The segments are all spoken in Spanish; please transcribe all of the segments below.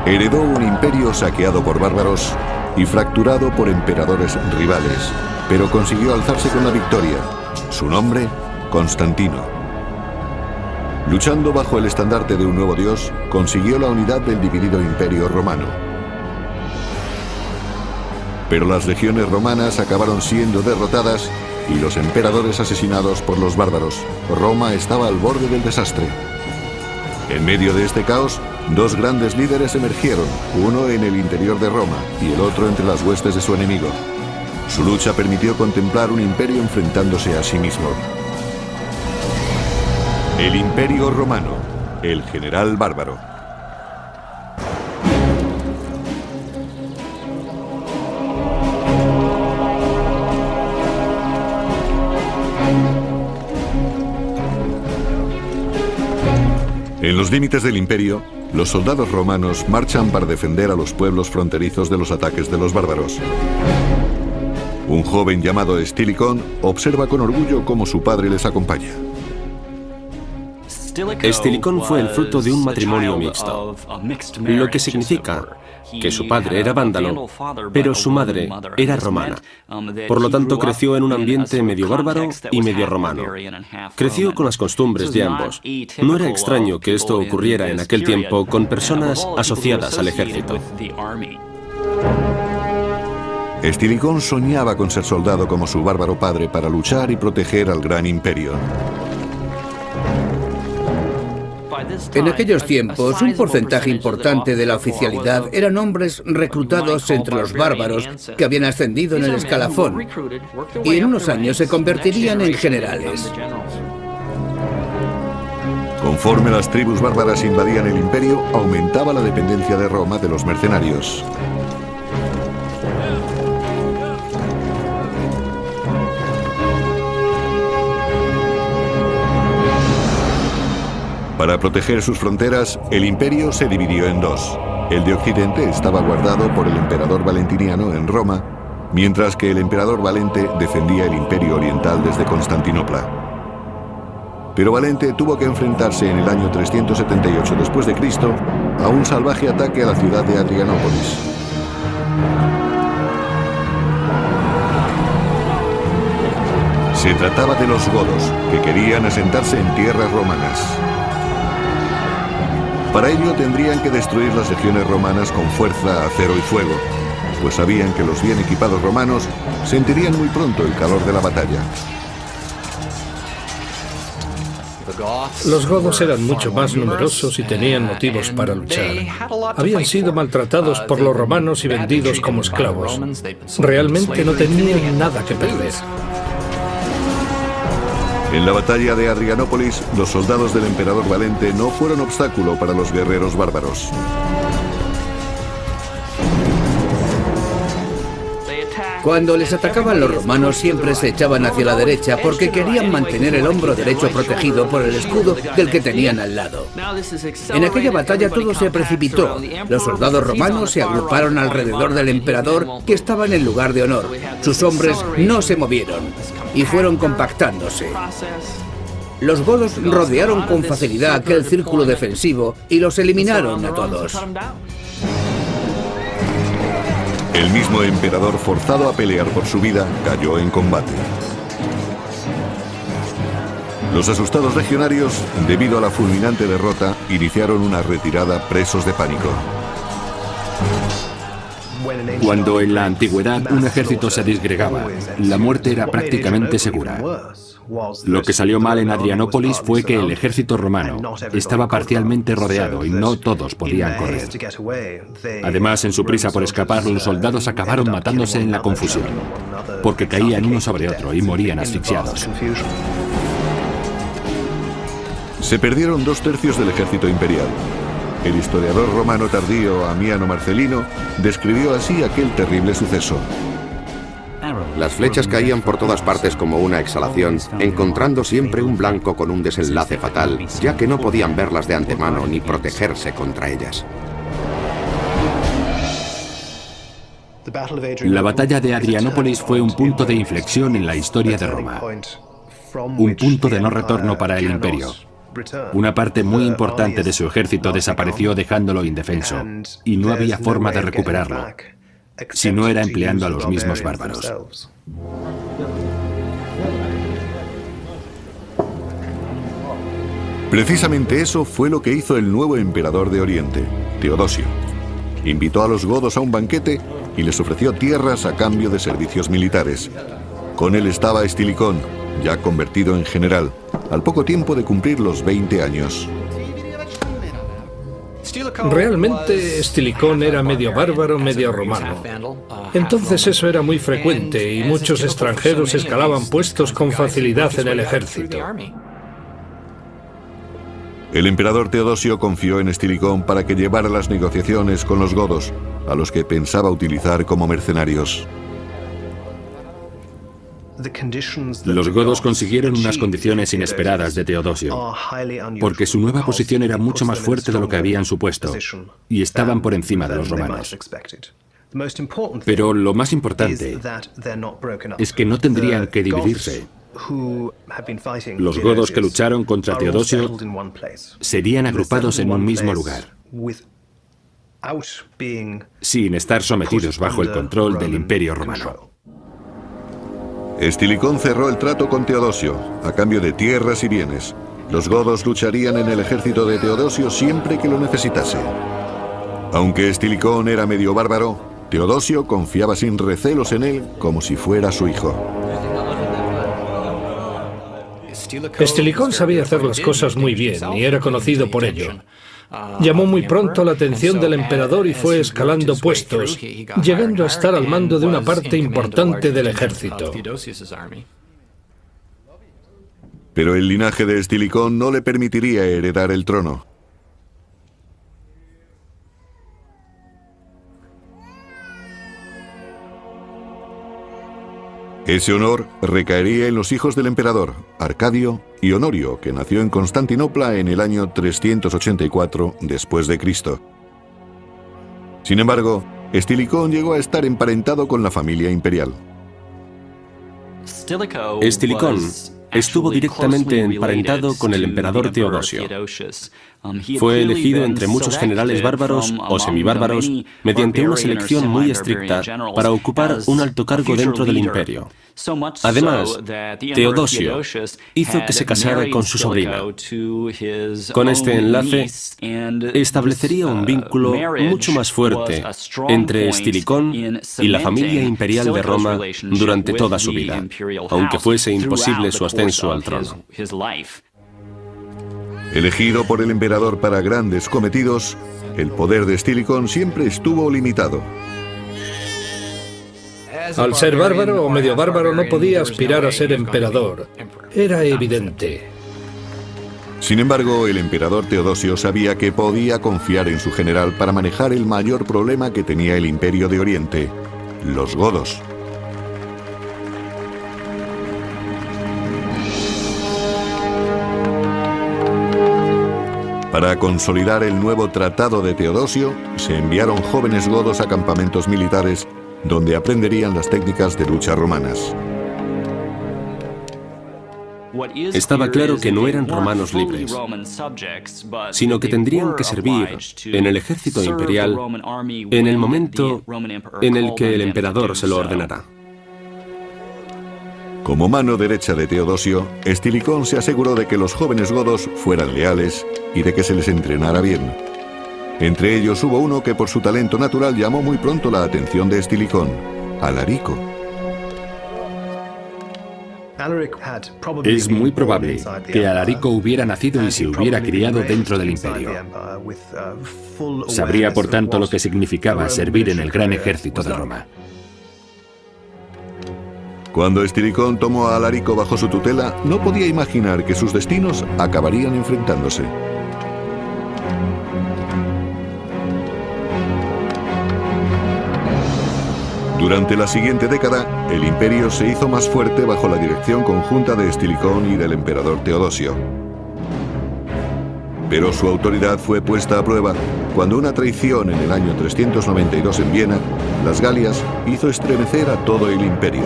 Heredó un imperio saqueado por bárbaros y fracturado por emperadores rivales, pero consiguió alzarse con la victoria. Su nombre, Constantino. Luchando bajo el estandarte de un nuevo dios, consiguió la unidad del dividido imperio romano. Pero las legiones romanas acabaron siendo derrotadas y los emperadores asesinados por los bárbaros. Roma estaba al borde del desastre. En medio de este caos, dos grandes líderes emergieron, uno en el interior de Roma y el otro entre las huestes de su enemigo. Su lucha permitió contemplar un imperio enfrentándose a sí mismo. El Imperio Romano, el general bárbaro. En los límites del imperio, los soldados romanos marchan para defender a los pueblos fronterizos de los ataques de los bárbaros. Un joven llamado Estilicón observa con orgullo cómo su padre les acompaña. Estilicón fue el fruto de un matrimonio mixto, lo que significa que su padre era vándalo, pero su madre era romana. Por lo tanto, creció en un ambiente medio bárbaro y medio romano. Creció con las costumbres de ambos. No era extraño que esto ocurriera en aquel tiempo con personas asociadas al ejército. Estilicón soñaba con ser soldado como su bárbaro padre para luchar y proteger al gran imperio. En aquellos tiempos, un porcentaje importante de la oficialidad eran hombres reclutados entre los bárbaros que habían ascendido en el escalafón y en unos años se convertirían en generales. Conforme las tribus bárbaras invadían el imperio, aumentaba la dependencia de Roma de los mercenarios. Para proteger sus fronteras, el imperio se dividió en dos. El de Occidente estaba guardado por el emperador Valentiniano en Roma, mientras que el emperador Valente defendía el imperio oriental desde Constantinopla. Pero Valente tuvo que enfrentarse en el año 378 después de Cristo a un salvaje ataque a la ciudad de Adrianópolis. Se trataba de los godos, que querían asentarse en tierras romanas. Para ello tendrían que destruir las legiones romanas con fuerza, acero y fuego, pues sabían que los bien equipados romanos sentirían muy pronto el calor de la batalla. Los godos eran mucho más numerosos y tenían motivos para luchar. Habían sido maltratados por los romanos y vendidos como esclavos. Realmente no tenían nada que perder. En la batalla de Adrianópolis, los soldados del emperador Valente no fueron obstáculo para los guerreros bárbaros. Cuando les atacaban los romanos siempre se echaban hacia la derecha porque querían mantener el hombro derecho protegido por el escudo del que tenían al lado. En aquella batalla todo se precipitó. Los soldados romanos se agruparon alrededor del emperador que estaba en el lugar de honor. Sus hombres no se movieron y fueron compactándose. Los godos rodearon con facilidad aquel círculo defensivo y los eliminaron a todos. El mismo emperador, forzado a pelear por su vida, cayó en combate. Los asustados legionarios, debido a la fulminante derrota, iniciaron una retirada presos de pánico. Cuando en la antigüedad un ejército se disgregaba, la muerte era prácticamente segura. Lo que salió mal en Adrianópolis fue que el ejército romano estaba parcialmente rodeado y no todos podían correr. Además, en su prisa por escapar, los soldados acabaron matándose en la confusión, porque caían uno sobre otro y morían asfixiados. Se perdieron 2/3 del ejército imperial. El historiador romano tardío Amiano Marcelino describió así aquel terrible suceso. Las flechas caían por todas partes como una exhalación, encontrando siempre un blanco con un desenlace fatal, ya que no podían verlas de antemano ni protegerse contra ellas. La batalla de Adrianópolis fue un punto de inflexión en la historia de Roma. Un punto de no retorno para el imperio. Una parte muy importante de su ejército desapareció dejándolo indefenso, y no había forma de recuperarlo, si no era empleando a los mismos bárbaros. Precisamente eso fue lo que hizo el nuevo emperador de Oriente, Teodosio. Invitó a los godos a un banquete y les ofreció tierras a cambio de servicios militares. Con él estaba Estilicón, ya convertido en general, al poco tiempo de cumplir los 20 años. Realmente Estilicón era medio bárbaro, medio romano. Entonces eso era muy frecuente y muchos extranjeros escalaban puestos con facilidad en el ejército. El emperador Teodosio confió en Estilicón para que llevara las negociaciones con los godos, a los que pensaba utilizar como mercenarios. Los godos consiguieron unas condiciones inesperadas de Teodosio, porque su nueva posición era mucho más fuerte de lo que habían supuesto, y estaban por encima de los romanos. Pero lo más importante es que no tendrían que dividirse. Los godos que lucharon contra Teodosio serían agrupados en un mismo lugar, sin estar sometidos bajo el control del Imperio Romano. Estilicón cerró el trato con Teodosio, a cambio de tierras y bienes. Los godos lucharían en el ejército de Teodosio siempre que lo necesitase. Aunque Estilicón era medio bárbaro, Teodosio confiaba sin recelos en él como si fuera su hijo. Estilicón sabía hacer las cosas muy bien y era conocido por ello. Llamó muy pronto la atención del emperador y fue escalando puestos, llegando a estar al mando de una parte importante del ejército. Pero el linaje de Estilicón no le permitiría heredar el trono. Ese honor recaería en los hijos del emperador, Arcadio y Honorio, que nació en Constantinopla en el año 384 después de Cristo. Sin embargo, Estilicón llegó a estar emparentado con la familia imperial. Estilicón estuvo directamente emparentado con el emperador Teodosio. Fue elegido entre muchos generales bárbaros o semibárbaros mediante una selección muy estricta para ocupar un alto cargo dentro del imperio. Además, Teodosio hizo que se casara con su sobrina. Con este enlace, establecería un vínculo mucho más fuerte entre Estilicón y la familia imperial de Roma durante toda su vida, aunque fuese imposible su ascenso al trono. Elegido por el emperador para grandes cometidos, el poder de Estilicón siempre estuvo limitado. Al ser bárbaro o medio bárbaro no podía aspirar a ser emperador. Era evidente. Sin embargo, el emperador Teodosio sabía que podía confiar en su general para manejar el mayor problema que tenía el Imperio de Oriente, los godos. Para consolidar el nuevo tratado de Teodosio, se enviaron jóvenes godos a campamentos militares donde aprenderían las técnicas de lucha romanas. Estaba claro que no eran romanos libres, sino que tendrían que servir en el ejército imperial en el momento en el que el emperador se lo ordenará. Como mano derecha de Teodosio, Estilicón se aseguró de que los jóvenes godos fueran leales y de que se les entrenara bien. Entre ellos hubo uno que por su talento natural llamó muy pronto la atención de Estilicón, Alarico. Es muy probable que Alarico hubiera nacido y se hubiera criado dentro del imperio. Sabría, por tanto, lo que significaba servir en el gran ejército de Roma. Cuando Estilicón tomó a Alarico bajo su tutela, no podía imaginar que sus destinos acabarían enfrentándose. Durante la siguiente década, el imperio se hizo más fuerte bajo la dirección conjunta de Estilicón y del emperador Teodosio. Pero su autoridad fue puesta a prueba cuando una traición en el año 392 en Viena, las Galias, hizo estremecer a todo el imperio.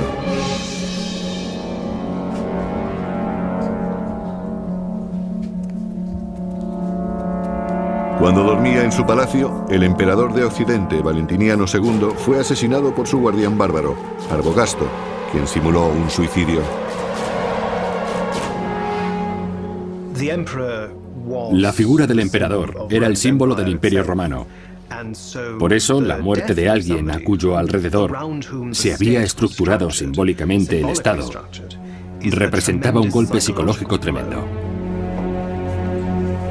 Cuando dormía en su palacio, el emperador de Occidente, Valentiniano II, fue asesinado por su guardián bárbaro, Arbogasto, quien simuló un suicidio. La figura del emperador era el símbolo del Imperio Romano. Por eso, la muerte de alguien a cuyo alrededor se había estructurado simbólicamente el Estado representaba un golpe psicológico tremendo.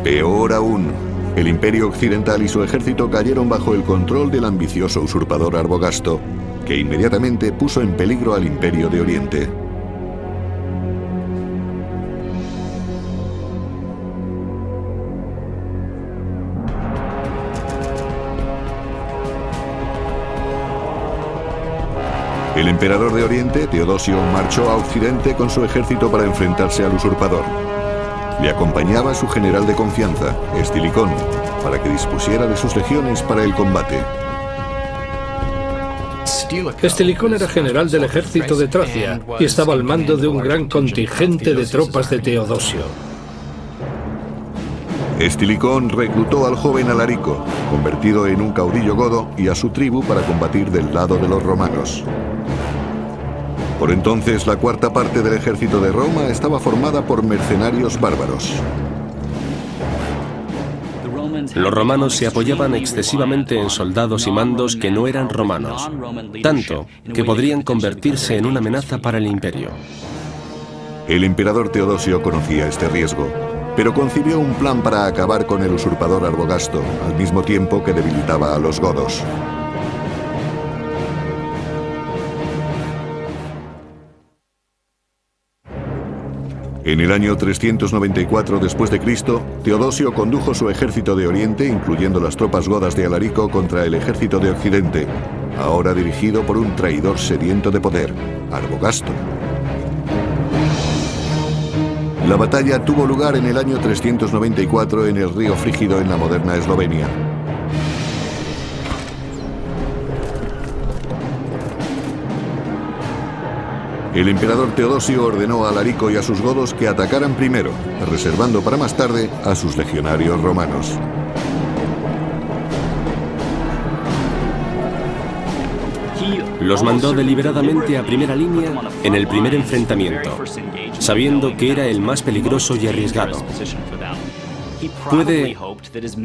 Peor aún, el Imperio Occidental y su ejército cayeron bajo el control del ambicioso usurpador Arbogasto, que inmediatamente puso en peligro al Imperio de Oriente. El emperador de Oriente, Teodosio, marchó a Occidente con su ejército para enfrentarse al usurpador. Le acompañaba su general de confianza, Estilicón, para que dispusiera de sus legiones para el combate. Estilicón era general del ejército de Tracia y estaba al mando de un gran contingente de tropas de Teodosio. Estilicón reclutó al joven Alarico, convertido en un caudillo godo, y a su tribu para combatir del lado de los romanos. Por entonces, la cuarta parte del ejército de Roma estaba formada por mercenarios bárbaros. Los romanos se apoyaban excesivamente en soldados y mandos que no eran romanos, tanto que podrían convertirse en una amenaza para el imperio. El emperador Teodosio conocía este riesgo, pero concibió un plan para acabar con el usurpador Arbogasto, al mismo tiempo que debilitaba a los godos. En el año 394 después de Cristo, Teodosio condujo su ejército de Oriente, incluyendo las tropas godas de Alarico, contra el ejército de Occidente, ahora dirigido por un traidor sediento de poder, Arbogasto. La batalla tuvo lugar en el año 394 en el río Frígido, en la moderna Eslovenia. El emperador Teodosio ordenó a Alarico y a sus godos que atacaran primero, reservando para más tarde a sus legionarios romanos. Los mandó deliberadamente a primera línea en el primer enfrentamiento, sabiendo que era el más peligroso y arriesgado. Puede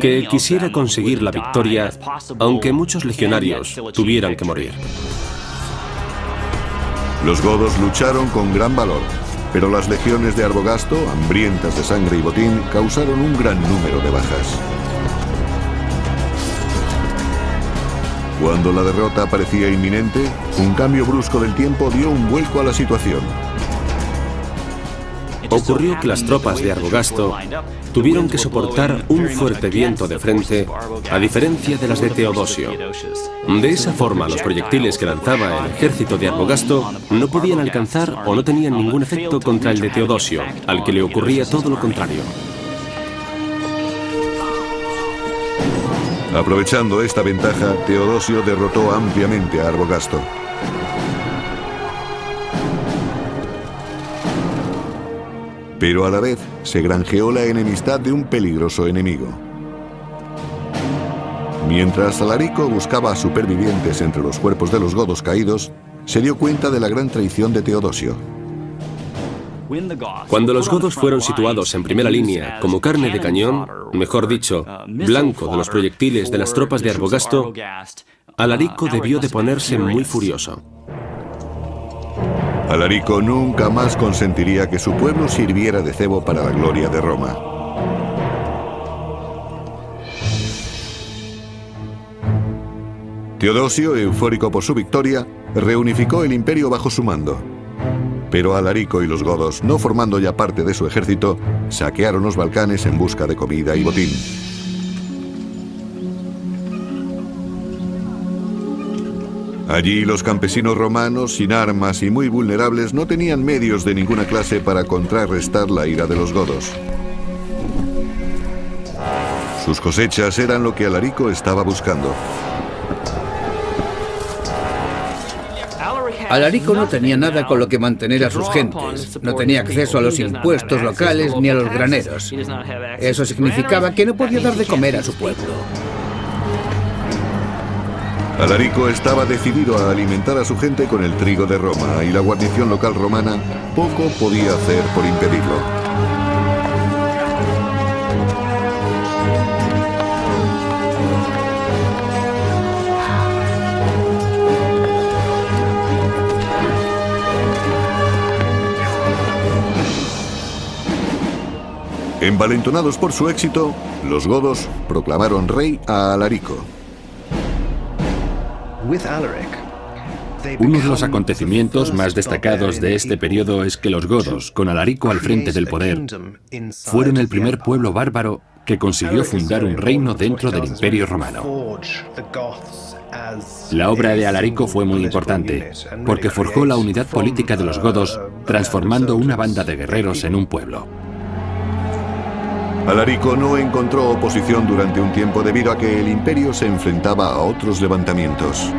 que quisiera conseguir la victoria, aunque muchos legionarios tuvieran que morir. Los godos lucharon con gran valor, pero las legiones de Arbogasto, hambrientas de sangre y botín, causaron un gran número de bajas. Cuando la derrota parecía inminente, un cambio brusco del tiempo dio un vuelco a la situación. Ocurrió que las tropas de Arbogasto tuvieron que soportar un fuerte viento de frente, a diferencia de las de Teodosio. De esa forma, los proyectiles que lanzaba el ejército de Arbogasto no podían alcanzar o no tenían ningún efecto contra el de Teodosio, al que le ocurría todo lo contrario. Aprovechando esta ventaja, Teodosio derrotó ampliamente a Arbogasto. Pero a la vez se granjeó la enemistad de un peligroso enemigo. Mientras Alarico buscaba supervivientes entre los cuerpos de los godos caídos, se dio cuenta de la gran traición de Teodosio. Cuando los godos fueron situados en primera línea como carne de cañón, mejor dicho, blanco de los proyectiles de las tropas de Arbogasto, Alarico debió de ponerse muy furioso. Alarico nunca más consentiría que su pueblo sirviera de cebo para la gloria de Roma. Teodosio, eufórico por su victoria, reunificó el imperio bajo su mando. Pero Alarico y los godos, no formando ya parte de su ejército, saquearon los Balcanes en busca de comida y botín. Allí los campesinos romanos, sin armas y muy vulnerables, no tenían medios de ninguna clase para contrarrestar la ira de los godos. Sus cosechas eran lo que Alarico estaba buscando. Alarico no tenía nada con lo que mantener a sus gentes. No tenía acceso a los impuestos locales ni a los graneros. Eso significaba que no podía dar de comer a su pueblo. Alarico estaba decidido a alimentar a su gente con el trigo de Roma y la guarnición local romana poco podía hacer por impedirlo. Envalentonados por su éxito, los godos proclamaron rey a Alarico. Uno de los acontecimientos más destacados de este periodo es que los godos, con Alarico al frente del poder, fueron el primer pueblo bárbaro que consiguió fundar un reino dentro del Imperio Romano. La obra de Alarico fue muy importante, porque forjó la unidad política de los godos, transformando una banda de guerreros en un pueblo. Alarico no encontró oposición durante un tiempo debido a que el imperio se enfrentaba a otros levantamientos.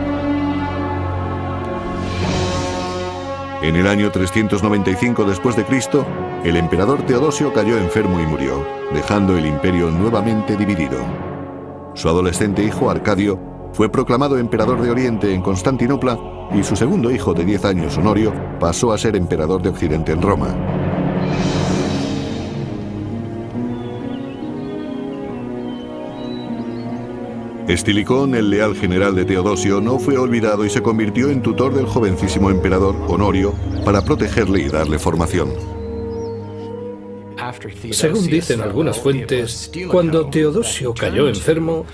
En el año 395 después de Cristo, el emperador Teodosio cayó enfermo y murió, dejando el imperio nuevamente dividido. Su adolescente hijo Arcadio fue proclamado emperador de Oriente en Constantinopla y su segundo hijo de 10 años, Honorio, pasó a ser emperador de Occidente en Roma. Estilicón, el leal general de Teodosio, no fue olvidado y se convirtió en tutor del jovencísimo emperador Honorio para protegerle y darle formación. Según dicen algunas fuentes, cuando Teodosio cayó enfermo,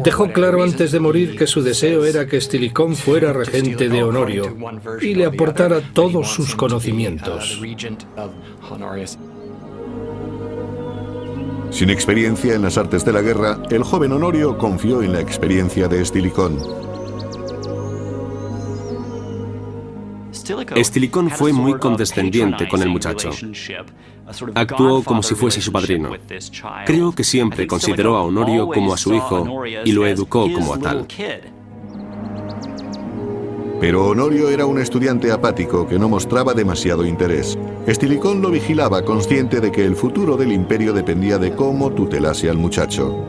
dejó claro antes de morir que su deseo era que Estilicón fuera regente de Honorio y le aportara todos sus conocimientos. Sin experiencia en las artes de la guerra, el joven Honorio confió en la experiencia de Estilicón. Estilicón fue muy condescendiente con el muchacho. Actuó como si fuese su padrino. Creo que siempre consideró a Honorio como a su hijo y lo educó como a tal. Pero Honorio era un estudiante apático que no mostraba demasiado interés. Estilicón lo vigilaba, consciente de que el futuro del imperio dependía de cómo tutelase al muchacho.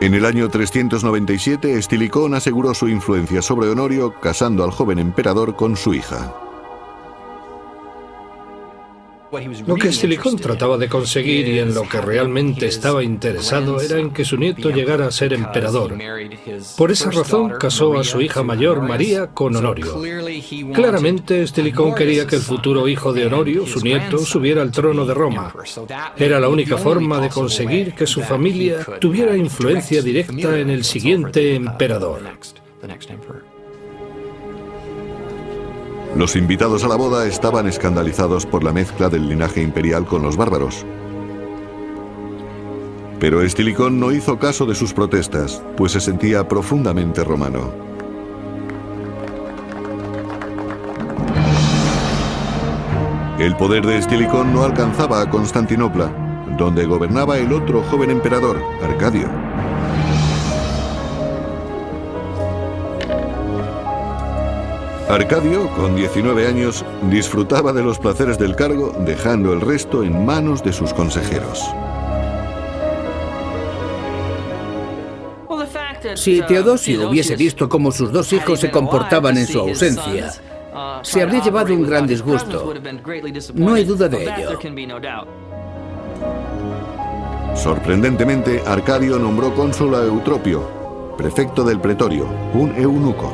En el año 397, Estilicón aseguró su influencia sobre Honorio, casando al joven emperador con su hija. Lo que Estilicón trataba de conseguir y en lo que realmente estaba interesado era en que su nieto llegara a ser emperador. Por esa razón casó a su hija mayor, María, con Honorio. Claramente, Estilicón quería que el futuro hijo de Honorio, su nieto, subiera al trono de Roma. Era la única forma de conseguir que su familia tuviera influencia directa en el siguiente emperador. Los invitados a la boda estaban escandalizados por la mezcla del linaje imperial con los bárbaros. Pero Estilicón no hizo caso de sus protestas, pues se sentía profundamente romano. El poder de Estilicón no alcanzaba a Constantinopla, donde gobernaba el otro joven emperador, Arcadio. Arcadio, con 19 años, disfrutaba de los placeres del cargo, dejando el resto en manos de sus consejeros. Si Teodosio hubiese visto cómo sus dos hijos se comportaban en su ausencia, se habría llevado un gran disgusto. No hay duda de ello. Sorprendentemente, Arcadio nombró cónsul a Eutropio, prefecto del pretorio, un eunuco.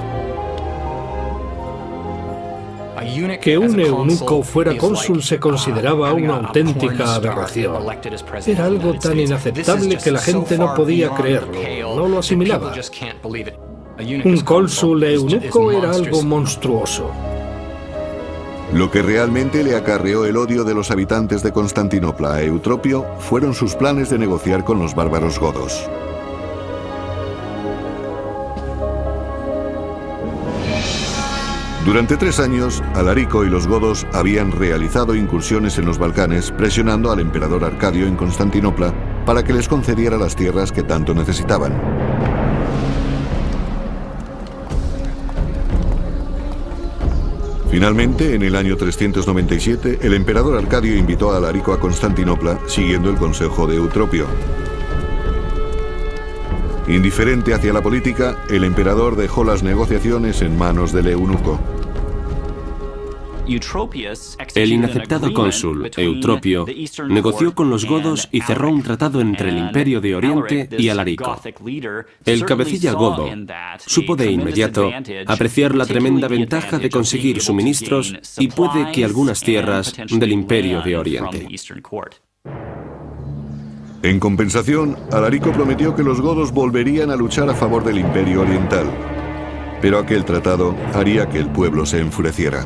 Que un eunuco fuera cónsul se consideraba una auténtica aberración. Era algo tan inaceptable que la gente no podía creerlo, no lo asimilaba. Un cónsul eunuco era algo monstruoso. Lo que realmente le acarreó el odio de los habitantes de Constantinopla a Eutropio fueron sus planes de negociar con los bárbaros godos. Durante 3 años, Alarico y los godos habían realizado incursiones en los Balcanes, presionando al emperador Arcadio en Constantinopla para que les concediera las tierras que tanto necesitaban. Finalmente, en el año 397, el emperador Arcadio invitó a Alarico a Constantinopla, siguiendo el consejo de Eutropio. Indiferente hacia la política, el emperador dejó las negociaciones en manos del eunuco. El inaceptado cónsul, Eutropio, negoció con los godos y cerró un tratado entre el Imperio de Oriente y Alarico. El cabecilla godo supo de inmediato apreciar la tremenda ventaja de conseguir suministros y puede que algunas tierras del Imperio de Oriente. En compensación, Alarico prometió que los godos volverían a luchar a favor del Imperio Oriental. Pero aquel tratado haría que el pueblo se enfureciera.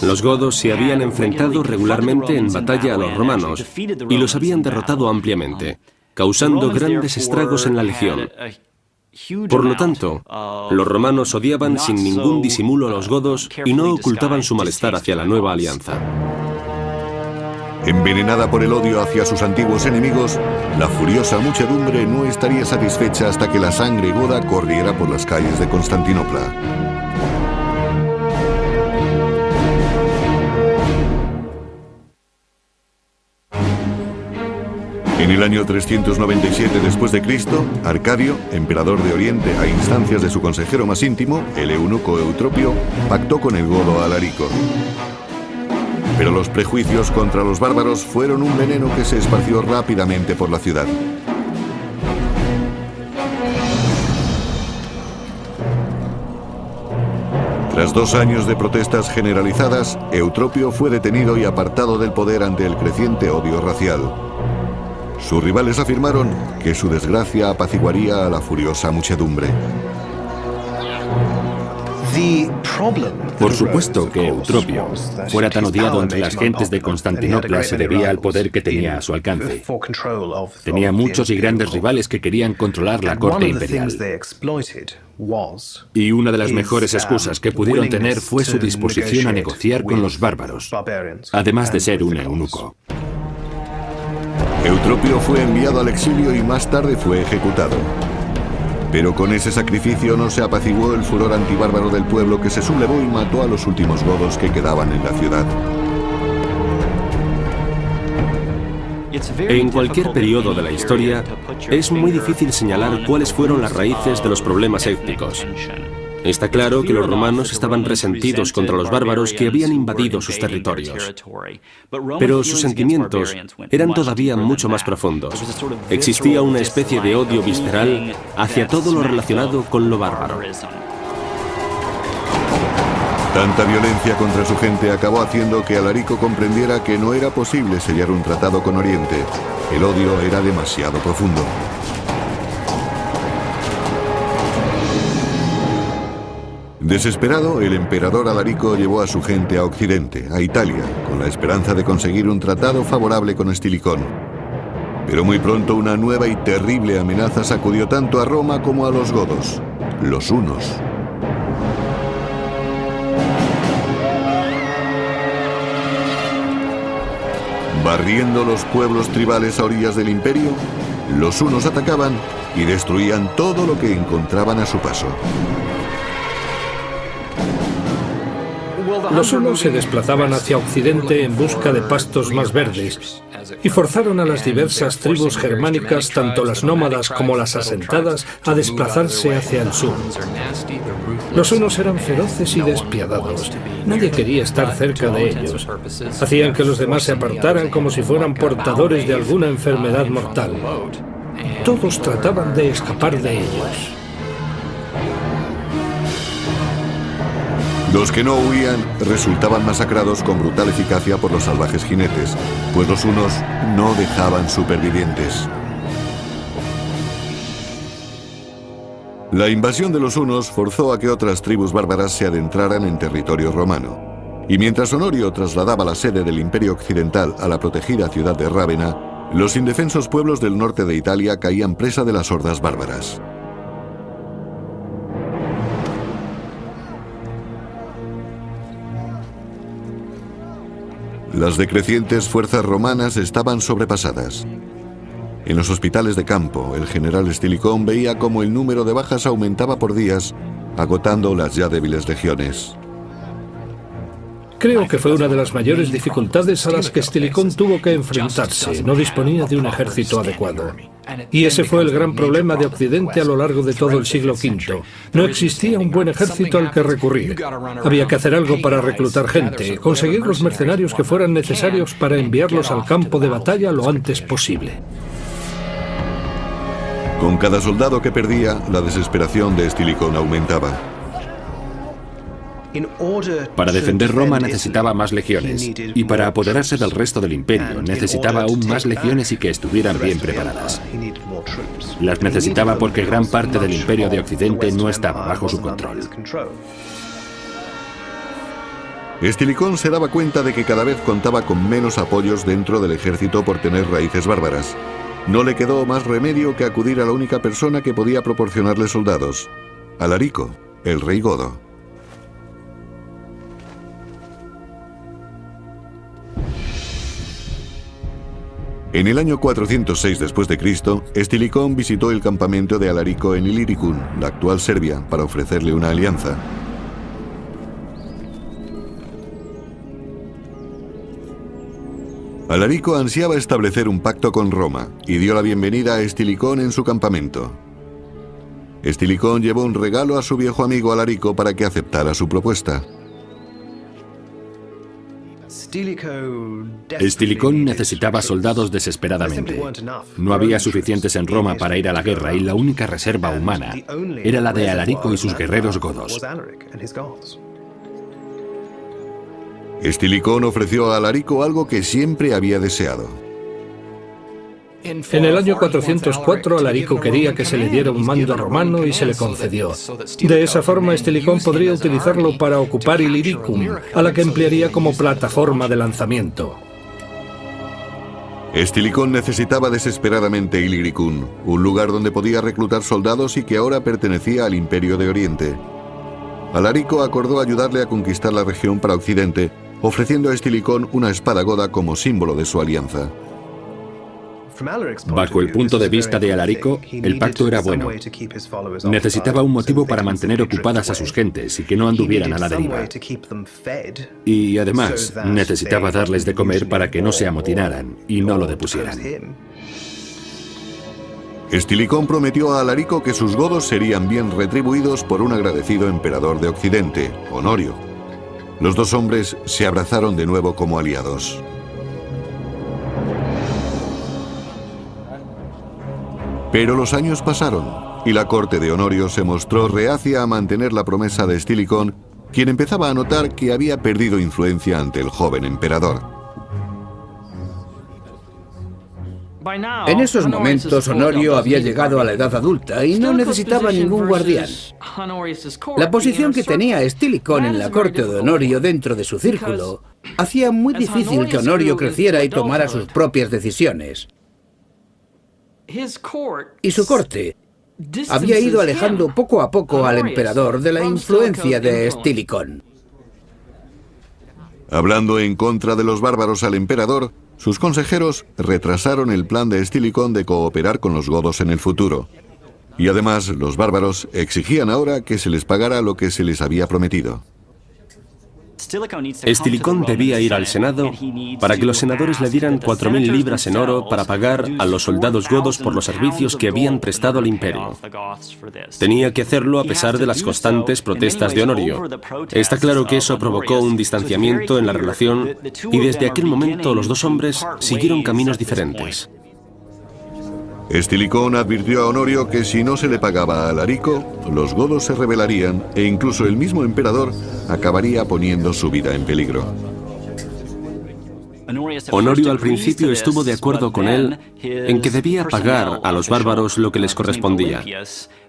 Los godos se habían enfrentado regularmente en batalla a los romanos y los habían derrotado ampliamente, causando grandes estragos en la legión. Por lo tanto, los romanos odiaban sin ningún disimulo a los godos y no ocultaban su malestar hacia la nueva alianza. Envenenada por el odio hacia sus antiguos enemigos, la furiosa muchedumbre no estaría satisfecha hasta que la sangre goda corriera por las calles de Constantinopla. En el año 397 después de Cristo, Arcadio, emperador de Oriente a instancias de su consejero más íntimo, el eunuco Eutropio, pactó con el godo Alarico. Pero los prejuicios contra los bárbaros fueron un veneno que se esparció rápidamente por la ciudad. Tras 2 años de protestas generalizadas, Eutropio fue detenido y apartado del poder ante el creciente odio racial. Sus rivales afirmaron que su desgracia apaciguaría a la furiosa muchedumbre. Por supuesto que Eutropio fuera tan odiado entre las gentes de Constantinopla se debía al poder que tenía a su alcance. Tenía muchos y grandes rivales que querían controlar la corte imperial. Y una de las mejores excusas que pudieron tener fue su disposición a negociar con los bárbaros, además de ser un eunuco. Eutropio fue enviado al exilio y más tarde fue ejecutado. Pero con ese sacrificio no se apaciguó el furor antibárbaro del pueblo que se sublevó y mató a los últimos godos que quedaban en la ciudad. En cualquier periodo de la historia, es muy difícil señalar cuáles fueron las raíces de los problemas étnicos. Está claro que los romanos estaban resentidos contra los bárbaros que habían invadido sus territorios. Pero sus sentimientos eran todavía mucho más profundos. Existía una especie de odio visceral hacia todo lo relacionado con lo bárbaro. Tanta violencia contra su gente acabó haciendo que Alarico comprendiera que no era posible sellar un tratado con Oriente. El odio era demasiado profundo. Desesperado, el emperador Alarico llevó a su gente a Occidente, a Italia, con la esperanza de conseguir un tratado favorable con Estilicón. Pero muy pronto una nueva y terrible amenaza sacudió tanto a Roma como a los godos, los hunos. Barriendo los pueblos tribales a orillas del imperio, los hunos atacaban y destruían todo lo que encontraban a su paso. Los hunos se desplazaban hacia Occidente en busca de pastos más verdes y forzaron a las diversas tribus germánicas, tanto las nómadas como las asentadas, a desplazarse hacia el sur. Los hunos eran feroces y despiadados. Nadie quería estar cerca de ellos. Hacían que los demás se apartaran como si fueran portadores de alguna enfermedad mortal. Todos trataban de escapar de ellos. Los que no huían resultaban masacrados con brutal eficacia por los salvajes jinetes, pues los hunos no dejaban supervivientes. La invasión de los hunos forzó a que otras tribus bárbaras se adentraran en territorio romano. Y mientras Honorio trasladaba la sede del Imperio Occidental a la protegida ciudad de Rávena, los indefensos pueblos del norte de Italia caían presa de las hordas bárbaras. Las decrecientes fuerzas romanas estaban sobrepasadas. En los hospitales de campo, el general Estilicón veía cómo el número de bajas aumentaba por días, agotando las ya débiles legiones. Creo que fue una de las mayores dificultades a las que Estilicón tuvo que enfrentarse. No disponía de un ejército adecuado. Y ese fue el gran problema de Occidente a lo largo de todo el siglo V. No existía un buen ejército al que recurrir. Había que hacer algo para reclutar gente, conseguir los mercenarios que fueran necesarios para enviarlos al campo de batalla lo antes posible. Con cada soldado que perdía, la desesperación de Estilicón aumentaba. Para defender Roma necesitaba más legiones, y para apoderarse del resto del imperio necesitaba aún más legiones y que estuvieran bien preparadas. Las necesitaba porque gran parte del imperio de Occidente no estaba bajo su control. Estilicón se daba cuenta de que cada vez contaba con menos apoyos dentro del ejército por tener raíces bárbaras. No le quedó más remedio que acudir a la única persona que podía proporcionarle soldados, Alarico, el rey godo. En el año 406 después de Cristo, Estilicón visitó el campamento de Alarico en Illyricum, la actual Serbia, para ofrecerle una alianza. Alarico ansiaba establecer un pacto con Roma y dio la bienvenida a Estilicón en su campamento. Estilicón llevó un regalo a su viejo amigo Alarico para que aceptara su propuesta. Estilicón necesitaba soldados desesperadamente. No había suficientes en Roma para ir a la guerra y la única reserva humana era la de Alarico y sus guerreros godos. Estilicón ofreció a Alarico algo que siempre había deseado. En el año 404, Alarico quería que se le diera un mando romano y se le concedió. De esa forma, Estilicón podría utilizarlo para ocupar Illyricum, a la que emplearía como plataforma de lanzamiento. Estilicón necesitaba desesperadamente Illyricum, un lugar donde podía reclutar soldados y que ahora pertenecía al Imperio de Oriente. Alarico acordó ayudarle a conquistar la región para Occidente, ofreciendo a Estilicón una espada goda como símbolo de su alianza. Bajo el punto de vista de Alarico, el pacto era bueno. Necesitaba un motivo para mantener ocupadas a sus gentes y que no anduvieran a la deriva. Y además, necesitaba darles de comer para que no se amotinaran y no lo depusieran. Estilicón prometió a Alarico que sus godos serían bien retribuidos por un agradecido emperador de Occidente, Honorio. Los dos hombres se abrazaron de nuevo como aliados. Pero los años pasaron y la corte de Honorio se mostró reacia a mantener la promesa de Estilicón, quien empezaba a notar que había perdido influencia ante el joven emperador. En esos momentos, Honorio había llegado a la edad adulta y no necesitaba ningún guardián. La posición que tenía Estilicón en la corte de Honorio dentro de su círculo hacía muy difícil que Honorio creciera y tomara sus propias decisiones. Y su corte había ido alejando poco a poco al emperador de la influencia de Estilicón. Hablando en contra de los bárbaros al emperador, sus consejeros retrasaron el plan de Estilicón de cooperar con los godos en el futuro. Y además, los bárbaros exigían ahora que se les pagara lo que se les había prometido. Estilicón debía ir al Senado para que los senadores le dieran 4.000 libras en oro para pagar a los soldados godos por los servicios que habían prestado al imperio. Tenía que hacerlo a pesar de las constantes protestas de Honorio. Está claro que eso provocó un distanciamiento en la relación y desde aquel momento los dos hombres siguieron caminos diferentes. Estilicón advirtió a Honorio que si no se le pagaba a Alarico, los godos se rebelarían e incluso el mismo emperador acabaría poniendo su vida en peligro. Honorio al principio estuvo de acuerdo con él en que debía pagar a los bárbaros lo que les correspondía.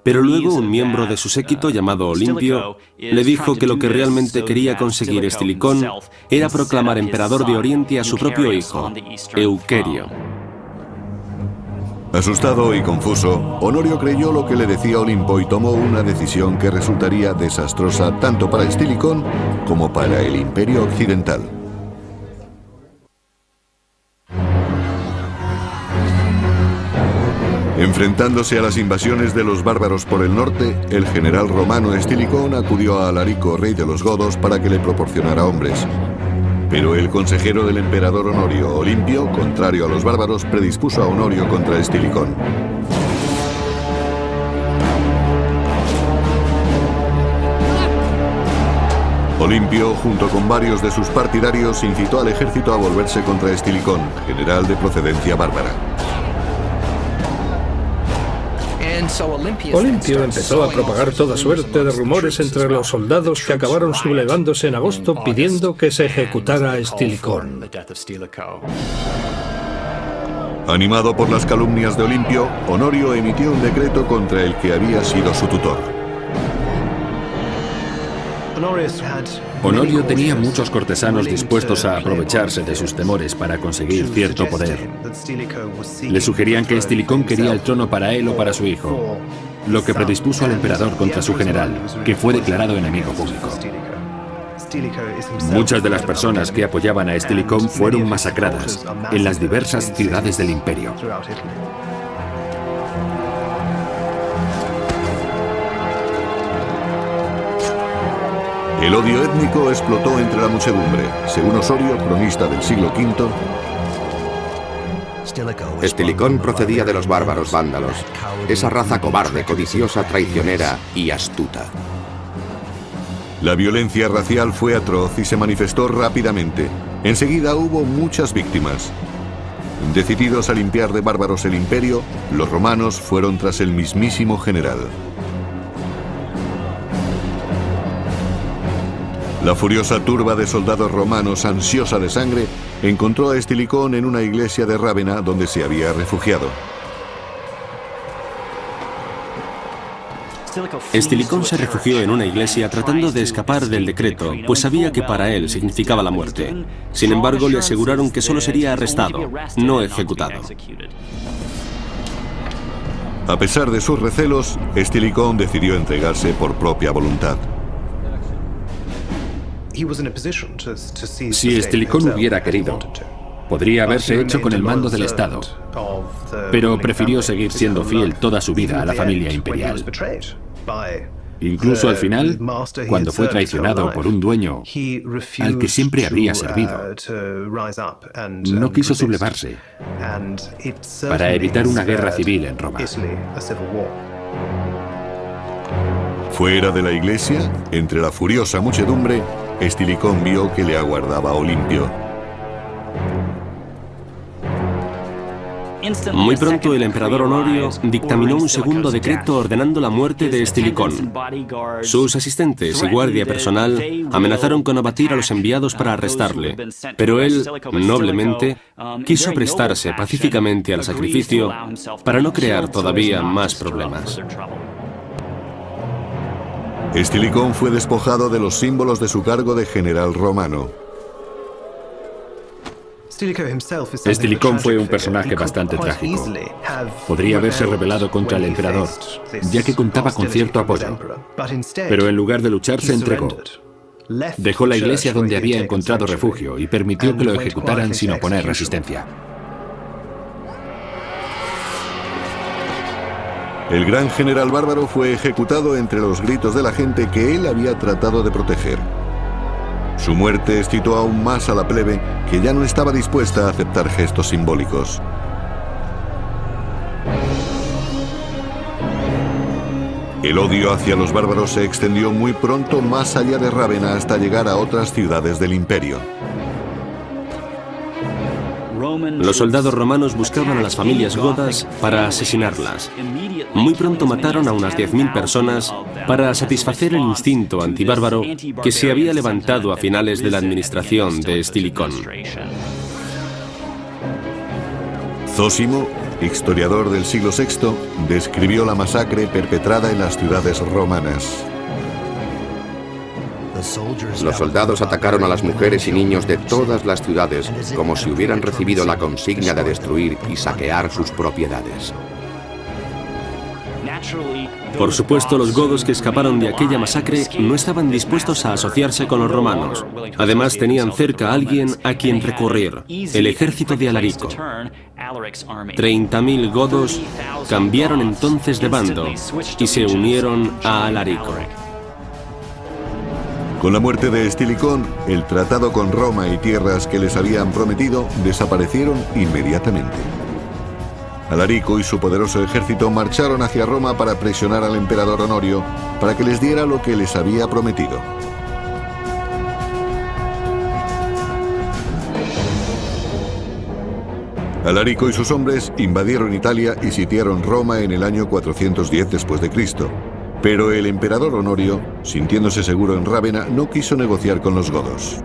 Pero luego un miembro de su séquito llamado Olimpio le dijo que lo que realmente quería conseguir Estilicón era proclamar emperador de Oriente a su propio hijo, Euquerio. Asustado y confuso, Honorio creyó lo que le decía Olimpo y tomó una decisión que resultaría desastrosa tanto para Estilicón como para el Imperio Occidental. Enfrentándose a las invasiones de los bárbaros por el norte, el general romano Estilicón acudió a Alarico, rey de los godos, para que le proporcionara hombres. Pero el consejero del emperador Honorio, Olimpio, contrario a los bárbaros, predispuso a Honorio contra Estilicón. Olimpio, junto con varios de sus partidarios, incitó al ejército a volverse contra Estilicón, general de procedencia bárbara. Olimpio empezó a propagar toda suerte de rumores entre los soldados que acabaron sublevándose en agosto pidiendo que se ejecutara a Estilicón. Animado por las calumnias de Olimpio, Honorio emitió un decreto contra el que había sido su tutor. Honorio tenía muchos cortesanos dispuestos a aprovecharse de sus temores para conseguir cierto poder. Le sugerían que Estilicón quería el trono para él o para su hijo, lo que predispuso al emperador contra su general, que fue declarado enemigo público. Muchas de las personas que apoyaban a Estilicón fueron masacradas en las diversas ciudades del imperio. El odio étnico explotó entre la muchedumbre. Según Osorio, cronista del siglo V, Estilicón procedía de los bárbaros vándalos, esa raza cobarde, codiciosa, traicionera y astuta. La violencia racial fue atroz y se manifestó rápidamente. Enseguida hubo muchas víctimas. Decididos a limpiar de bárbaros el imperio, los romanos fueron tras el mismísimo general. La furiosa turba de soldados romanos, ansiosa de sangre, encontró a Estilicón en una iglesia de Rávena donde se había refugiado. Estilicón se refugió en una iglesia tratando de escapar del decreto, pues sabía que para él significaba la muerte. Sin embargo, le aseguraron que solo sería arrestado, no ejecutado. A pesar de sus recelos, Estilicón decidió entregarse por propia voluntad. Si Estilicón hubiera querido, podría haberse hecho con el mando del Estado, pero prefirió seguir siendo fiel toda su vida a la familia imperial. Incluso al final, cuando fue traicionado por un dueño al que siempre habría servido, no quiso sublevarse para evitar una guerra civil en Roma. Fuera de la iglesia, entre la furiosa muchedumbre, Estilicón vio que le aguardaba Olimpio. Muy pronto el emperador Honorio dictaminó un segundo decreto ordenando la muerte de Estilicón. Sus asistentes y guardia personal amenazaron con abatir a los enviados para arrestarle, pero él, noblemente, quiso prestarse pacíficamente al sacrificio para no crear todavía más problemas. Estilicón fue despojado de los símbolos de su cargo de general romano. Estilicón fue un personaje bastante trágico. Podría haberse rebelado contra el emperador, ya que contaba con cierto apoyo. Pero en lugar de luchar, se entregó. Dejó la iglesia donde había encontrado refugio y permitió que lo ejecutaran sin oponer resistencia. El gran general bárbaro fue ejecutado entre los gritos de la gente que él había tratado de proteger. Su muerte excitó aún más a la plebe, que ya no estaba dispuesta a aceptar gestos simbólicos. El odio hacia los bárbaros se extendió muy pronto más allá de Rávena hasta llegar a otras ciudades del imperio. Los soldados romanos buscaban a las familias godas para asesinarlas. Muy pronto mataron a unas 10.000 personas para satisfacer el instinto antibárbaro que se había levantado a finales de la administración de Estilicón. Zósimo, historiador del siglo VI, describió la masacre perpetrada en las ciudades romanas. Los soldados atacaron a las mujeres y niños de todas las ciudades como si hubieran recibido la consigna de destruir y saquear sus propiedades. Por supuesto, los godos que escaparon de aquella masacre no estaban dispuestos a asociarse con los romanos. Además, tenían cerca a alguien a quien recurrir, el ejército de Alarico. 30.000 godos cambiaron entonces de bando y se unieron a Alarico. Con la muerte de Estilicón, el tratado con Roma y tierras que les habían prometido desaparecieron inmediatamente. Alarico y su poderoso ejército marcharon hacia Roma para presionar al emperador Honorio para que les diera lo que les había prometido. Alarico y sus hombres invadieron Italia y sitiaron Roma en el año 410 después de Cristo. Pero el emperador Honorio, sintiéndose seguro en Rávena, no quiso negociar con los godos.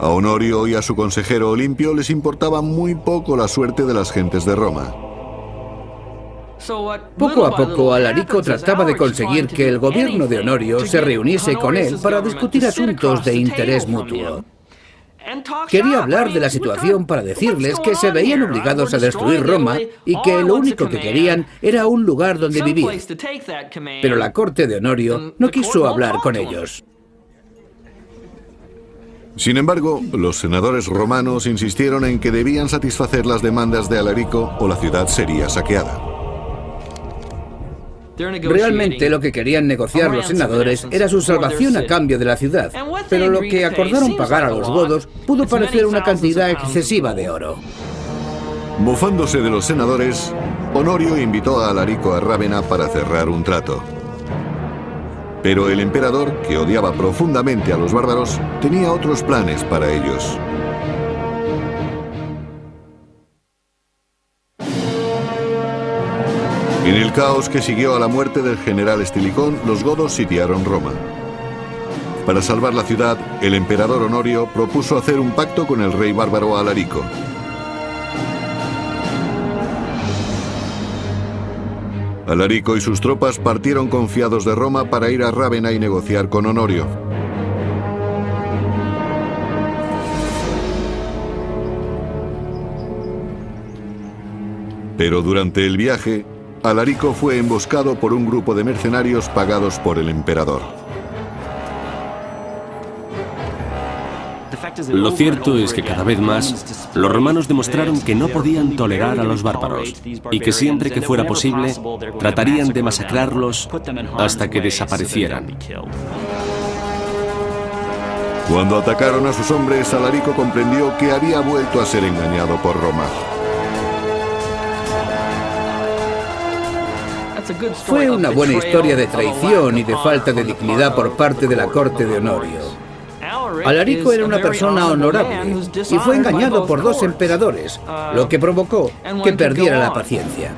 A Honorio y a su consejero Olimpio les importaba muy poco la suerte de las gentes de Roma. Poco a poco, Alarico trataba de conseguir que el gobierno de Honorio se reuniese con él para discutir asuntos de interés mutuo. Quería hablar de la situación para decirles que se veían obligados a destruir Roma y que lo único que querían era un lugar donde vivir. Pero la corte de Honorio no quiso hablar con ellos. Sin embargo, los senadores romanos insistieron en que debían satisfacer las demandas de Alarico o la ciudad sería saqueada. Realmente lo que querían negociar los senadores era su salvación a cambio de la ciudad, pero lo que acordaron pagar a los godos pudo parecer una cantidad excesiva de oro. Mofándose de los senadores, Honorio invitó a Alarico a Rávena para cerrar un trato. Pero el emperador, que odiaba profundamente a los bárbaros, tenía otros planes para ellos. En el caos que siguió a la muerte del general Estilicón, los godos sitiaron Roma. Para salvar la ciudad, el emperador Honorio propuso hacer un pacto con el rey bárbaro Alarico. Alarico y sus tropas partieron confiados de Roma para ir a Rávena y negociar con Honorio. Pero durante el viaje, Alarico fue emboscado por un grupo de mercenarios pagados por el emperador. Lo cierto es que cada vez más los romanos demostraron que no podían tolerar a los bárbaros y que siempre que fuera posible tratarían de masacrarlos hasta que desaparecieran. Cuando atacaron a sus hombres, Alarico comprendió que había vuelto a ser engañado por Roma. Fue una buena historia de traición y de falta de dignidad por parte de la corte de Honorio. Alarico era una persona honorable y fue engañado por dos emperadores, lo que provocó que perdiera la paciencia.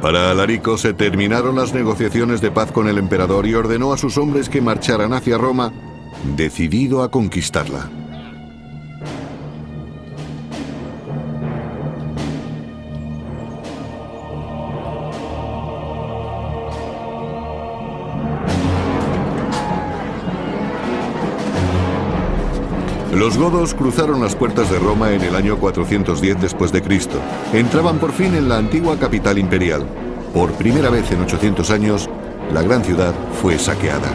Para Alarico se terminaron las negociaciones de paz con el emperador y ordenó a sus hombres que marcharan hacia Roma, decidido a conquistarla. Los godos cruzaron las puertas de Roma en el año 410 después de Cristo. Entraban por fin en la antigua capital imperial. Por primera vez en 800 años, la gran ciudad fue saqueada.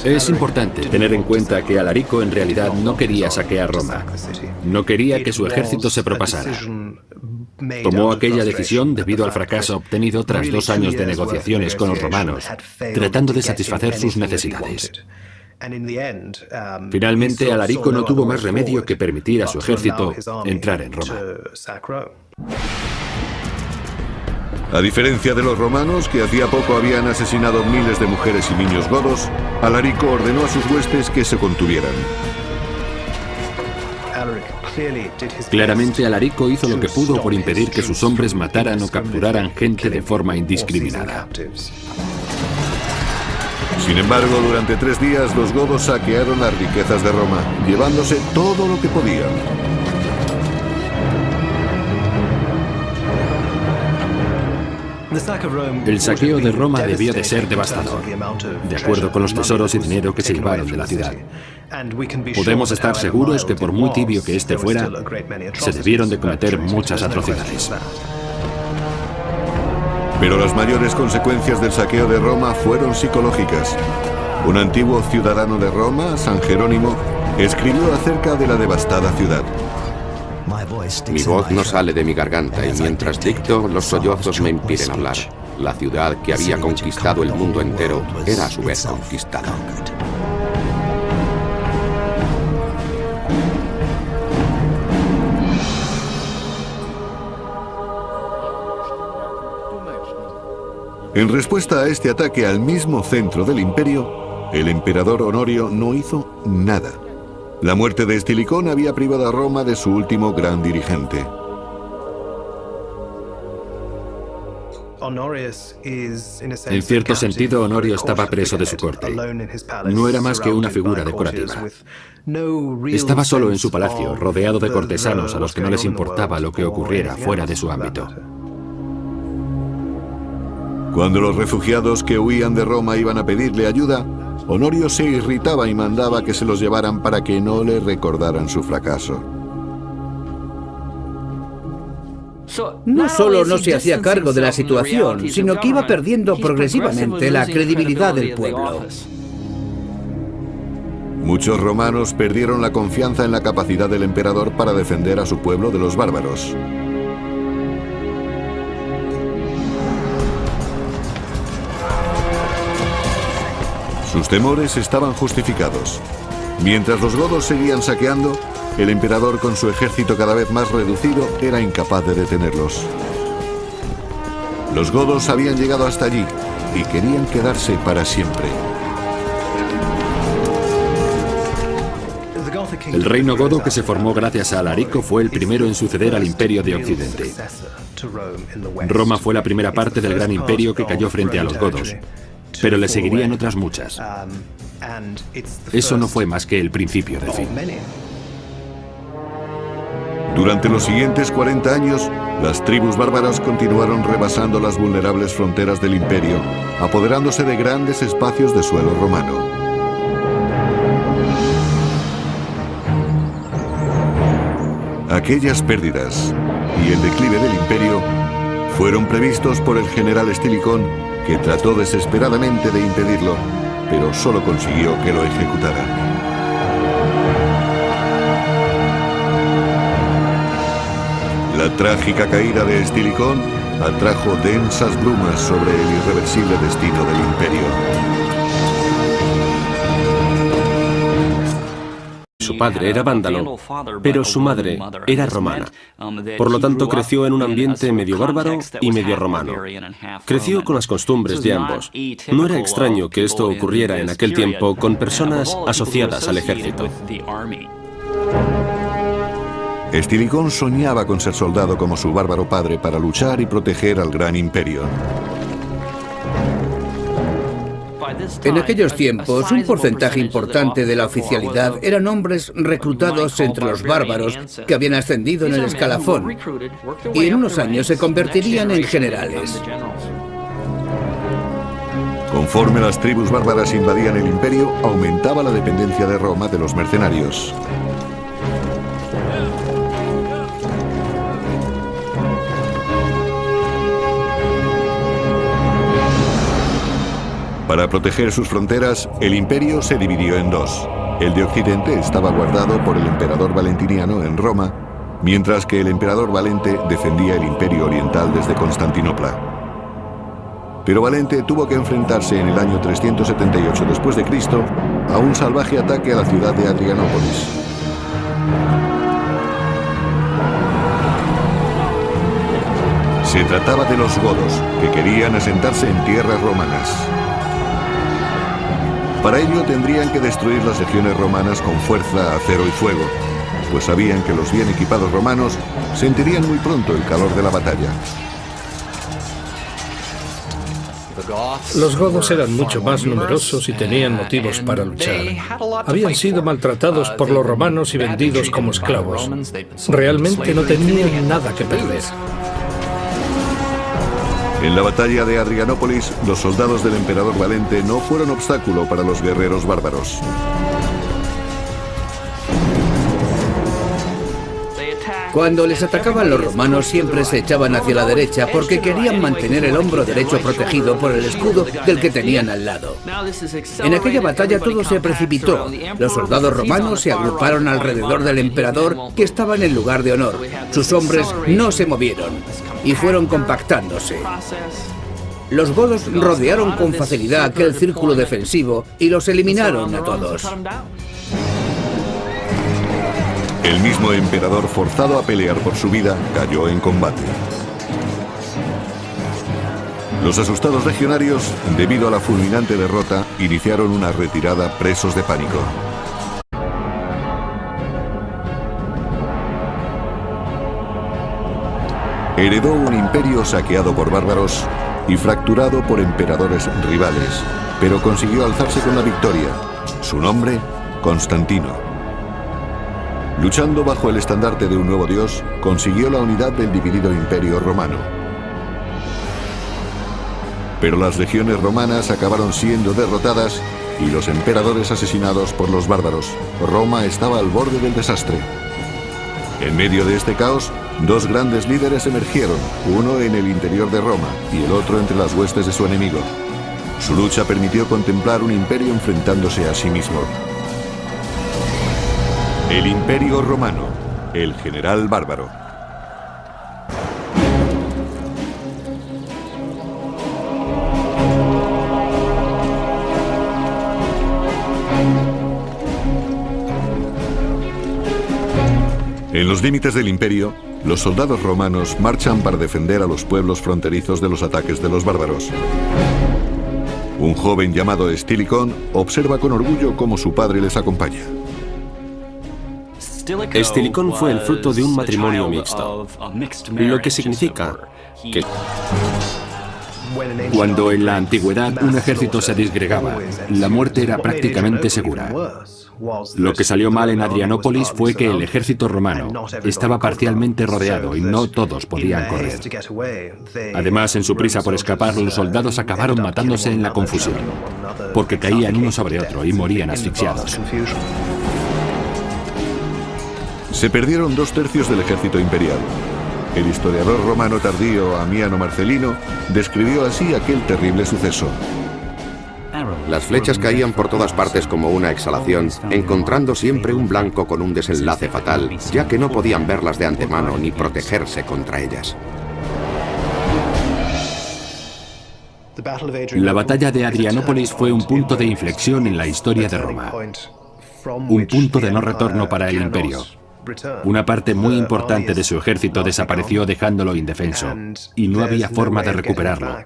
Es importante tener en cuenta que Alarico en realidad no quería saquear Roma. No quería que su ejército se propasara. Tomó aquella decisión debido al fracaso obtenido tras 2 años de negociaciones con los romanos, tratando de satisfacer sus necesidades. Finalmente, Alarico no tuvo más remedio que permitir a su ejército entrar en Roma. A diferencia de los romanos, que hacía poco habían asesinado miles de mujeres y niños godos, Alarico ordenó a sus huestes que se contuvieran. Claramente, Alarico hizo lo que pudo por impedir que sus hombres mataran o capturaran gente de forma indiscriminada. Sin embargo, durante 3 días los godos saquearon las riquezas de Roma, llevándose todo lo que podían. El saqueo de Roma debía de ser devastador, de acuerdo con los tesoros y dinero que se llevaron de la ciudad. Podemos estar seguros que por muy tibio que este fuera, se debieron de cometer muchas atrocidades. Pero las mayores consecuencias del saqueo de Roma fueron psicológicas. Un antiguo ciudadano de Roma, San Jerónimo, escribió acerca de la devastada ciudad. Mi voz no sale de mi garganta y mientras dicto, los sollozos me impiden hablar. La ciudad que había conquistado el mundo entero era a su vez conquistada. En respuesta a este ataque al mismo centro del imperio, el emperador Honorio no hizo nada. La muerte de Estilicón había privado a Roma de su último gran dirigente. En cierto sentido, Honorio estaba preso de su corte. No era más que una figura decorativa. Estaba solo en su palacio, rodeado de cortesanos a los que no les importaba lo que ocurriera fuera de su ámbito. Cuando los refugiados que huían de Roma iban a pedirle ayuda, Honorio se irritaba y mandaba que se los llevaran para que no le recordaran su fracaso. No solo no se hacía cargo de la situación, sino que iba perdiendo progresivamente la credibilidad del pueblo. Muchos romanos perdieron la confianza en la capacidad del emperador para defender a su pueblo de los bárbaros. Sus temores estaban justificados. Mientras los godos seguían saqueando, el emperador, con su ejército cada vez más reducido, era incapaz de detenerlos. Los godos habían llegado hasta allí y querían quedarse para siempre. El reino godo que se formó gracias a Alarico fue el primero en suceder al imperio de Occidente. Roma fue la primera parte del gran imperio que cayó frente a los godos, pero le seguirían otras muchas. Eso no fue más que el principio del fin. Durante los siguientes 40 años, las tribus bárbaras continuaron rebasando las vulnerables fronteras del imperio, apoderándose de grandes espacios de suelo romano. Aquellas pérdidas y el declive del imperio fueron previstos por el general Estilicón, que trató desesperadamente de impedirlo, pero solo consiguió que lo ejecutaran. La trágica caída de Estilicón atrajo densas brumas sobre el irreversible destino del imperio. Su padre era vándalo, pero su madre era romana. Por lo tanto, creció en un ambiente medio bárbaro y medio romano. Creció con las costumbres de ambos. No era extraño que esto ocurriera en aquel tiempo con personas asociadas al ejército. Estilicón soñaba con ser soldado como su bárbaro padre para luchar y proteger al gran imperio. En aquellos tiempos, un porcentaje importante de la oficialidad eran hombres reclutados entre los bárbaros que habían ascendido en el escalafón y en unos años se convertirían en generales. Conforme las tribus bárbaras invadían el imperio, aumentaba la dependencia de Roma de los mercenarios. Para proteger sus fronteras, el imperio se dividió en dos. El de Occidente estaba guardado por el emperador Valentiniano en Roma, mientras que el emperador Valente defendía el imperio oriental desde Constantinopla. Pero Valente tuvo que enfrentarse en el año 378 después de Cristo a un salvaje ataque a la ciudad de Adrianópolis. Se trataba de los godos, que querían asentarse en tierras romanas. Para ello tendrían que destruir las legiones romanas con fuerza, acero y fuego, pues sabían que los bien equipados romanos sentirían muy pronto el calor de la batalla. Los godos eran mucho más numerosos y tenían motivos para luchar. Habían sido maltratados por los romanos y vendidos como esclavos. Realmente no tenían nada que perder. En la batalla de Adrianópolis, los soldados del emperador Valente no fueron obstáculo para los guerreros bárbaros. Cuando les atacaban los romanos siempre se echaban hacia la derecha porque querían mantener el hombro derecho protegido por el escudo del que tenían al lado. En aquella batalla todo se precipitó. Los soldados romanos se agruparon alrededor del emperador que estaba en el lugar de honor. Sus hombres no se movieron y fueron compactándose. Los godos rodearon con facilidad aquel círculo defensivo y los eliminaron a todos. El mismo emperador, forzado a pelear por su vida, cayó en combate. Los asustados legionarios, debido a la fulminante derrota, iniciaron una retirada presos de pánico. Heredó un imperio saqueado por bárbaros y fracturado por emperadores rivales, pero consiguió alzarse con la victoria. Su nombre, Constantino. Luchando bajo el estandarte de un nuevo dios, consiguió la unidad del dividido imperio romano. Pero las legiones romanas acabaron siendo derrotadas y los emperadores asesinados por los bárbaros. Roma estaba al borde del desastre. En medio de este caos, dos grandes líderes emergieron, uno en el interior de Roma y el otro entre las huestes de su enemigo. Su lucha permitió contemplar un imperio enfrentándose a sí mismo. El Imperio Romano, el general bárbaro. En los límites del imperio, los soldados romanos marchan para defender a los pueblos fronterizos de los ataques de los bárbaros. Un joven llamado Estilicón observa con orgullo cómo su padre les acompaña. Estilicón fue el fruto de un matrimonio mixto, lo que significa que Cuando en la antigüedad un ejército se disgregaba, la muerte era prácticamente segura. Lo que salió mal en Adrianópolis fue que el ejército romano estaba parcialmente rodeado y no todos podían correr. Además, en su prisa por escapar, los soldados acabaron matándose en la confusión, porque caían uno sobre otro y morían asfixiados. Se perdieron 2/3 del ejército imperial. El historiador romano tardío Amiano Marcelino describió así aquel terrible suceso. Las flechas caían por todas partes como una exhalación, encontrando siempre un blanco con un desenlace fatal, ya que no podían verlas de antemano ni protegerse contra ellas. La batalla de Adrianópolis fue un punto de inflexión en la historia de Roma. Un punto de no retorno para el imperio. Una parte muy importante de su ejército desapareció dejándolo indefenso, y no había forma de recuperarlo,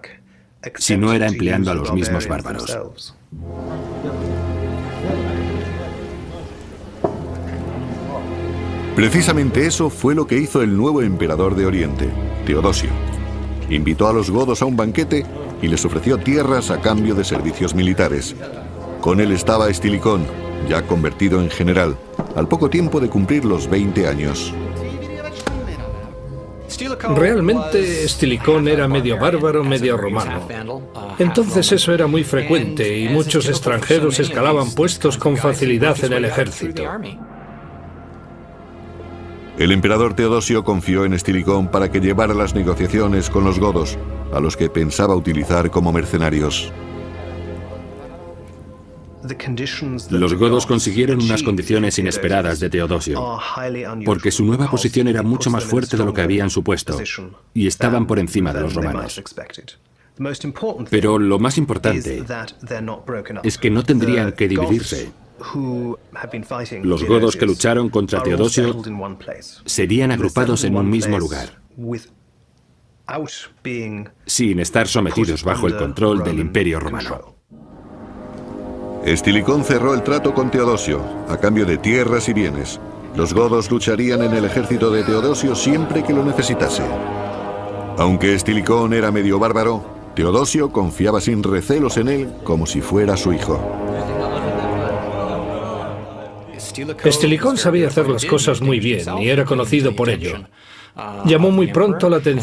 si no era empleando a los mismos bárbaros. Precisamente eso fue lo que hizo el nuevo emperador de Oriente, Teodosio. Invitó a los godos a un banquete y les ofreció tierras a cambio de servicios militares. Con él estaba Estilicón, ya convertido en general, al poco tiempo de cumplir los 20 años. Realmente Estilicón era medio bárbaro, medio romano. Entonces eso era muy frecuente y muchos extranjeros escalaban puestos con facilidad en el ejército. El emperador Teodosio confió en Estilicón para que llevara las negociaciones con los godos, a los que pensaba utilizar como mercenarios. Los godos consiguieron unas condiciones inesperadas de Teodosio, porque su nueva posición era mucho más fuerte de lo que habían supuesto, y estaban por encima de los romanos. Pero lo más importante es que no tendrían que dividirse. Los godos que lucharon contra Teodosio serían agrupados en un mismo lugar, sin estar sometidos bajo el control del Imperio Romano. Estilicón cerró el trato con Teodosio, a cambio de tierras y bienes. Los godos lucharían en el ejército de Teodosio siempre que lo necesitase. Aunque Estilicón era medio bárbaro, Teodosio confiaba sin recelos en él como si fuera su hijo. Estilicón sabía hacer las cosas muy bien y era conocido por ello. Llamó muy pronto la atención